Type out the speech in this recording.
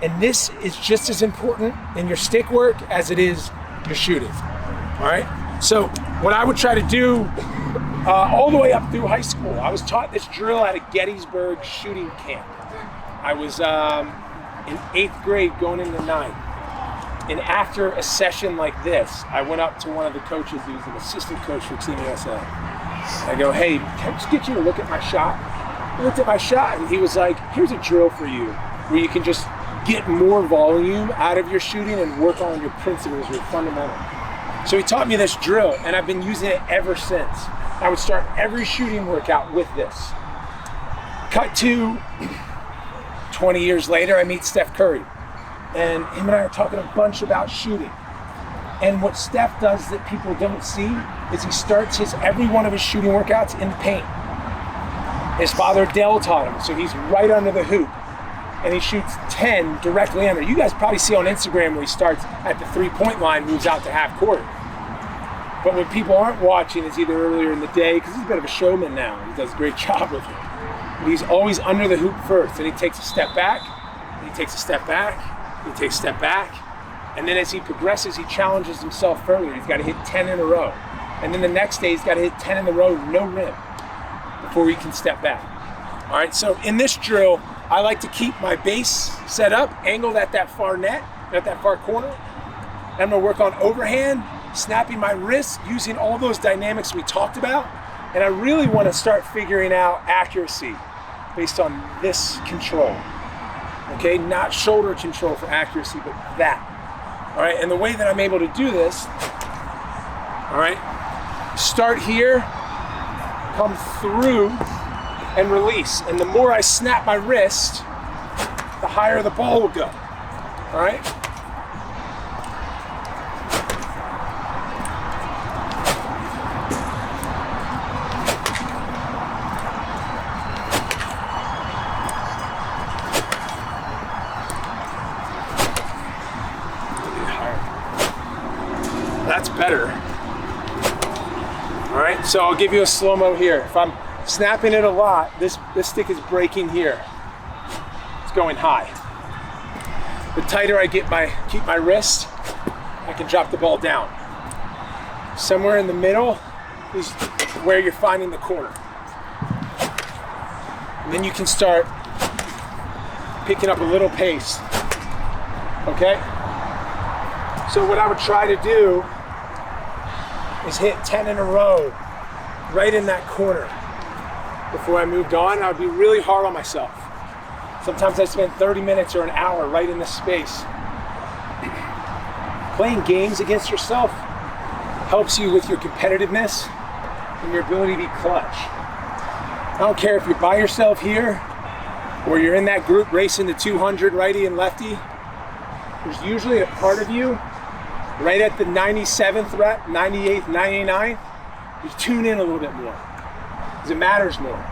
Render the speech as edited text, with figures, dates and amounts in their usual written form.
And this is just as important in your stick work as it is your shooting, all right? So what I would try to do all the way up through high school, I was taught this drill at a Gettysburg shooting camp. I was in 8th grade going into 9th. And after a session like this, I went up to one of the coaches, he was an assistant coach for Team USA. I go, hey, can I just get you to look at my shot? He looked at my shot and he was like, here's a drill for you where you can just get more volume out of your shooting and work on your principles, your fundamentals. So he taught me this drill and I've been using it ever since. I would start every shooting workout with this. Cut to 20 years later, I meet Steph Curry. And him and I are talking a bunch about shooting. And what Steph does that people don't see is he starts every one of his shooting workouts in the paint. His father Dell taught him, so he's right under the hoop. And he shoots 10 directly under. You guys probably see on Instagram where he starts at the 3-point line, moves out to half court. But what people aren't watching is either earlier in the day, because he's a bit of a showman now, he does a great job with it. But he's always under the hoop first, and he takes a step back, and he takes a step back, he takes a step back, and then as he progresses, he challenges himself further. He's got to hit 10 in a row. And then the next day, he's got to hit 10 in a row, no rim, before he can step back. All right, so in this drill, I like to keep my base set up, angled at that far net, at that far corner. And I'm gonna work on overhand, snapping my wrists, using all those dynamics we talked about. And I really wanna start figuring out accuracy based on this control. Okay, not shoulder control for accuracy, but that. All right, and the way that I'm able to do this, all right, start here, come through, and release. And the more I snap my wrist, the higher the ball will go. All right? That's better. All right, so I'll give you a slow-mo here. If I'm snapping it a lot, this stick is breaking here. It's going high. The tighter I keep my wrist, I can drop the ball down. Somewhere in the middle is where you're finding the corner. And then you can start picking up a little pace. Okay? So what I would try to do is hit 10 in a row right in that corner. Before I moved on, I would be really hard on myself. Sometimes I spend 30 minutes or an hour right in this space. Playing games against yourself helps you with your competitiveness and your ability to be clutch. I don't care if you're by yourself here or you're in that group racing the 200 righty and lefty. There's usually a part of you right at the 97th rep, 98th, 99th. You tune in a little bit more because it matters more.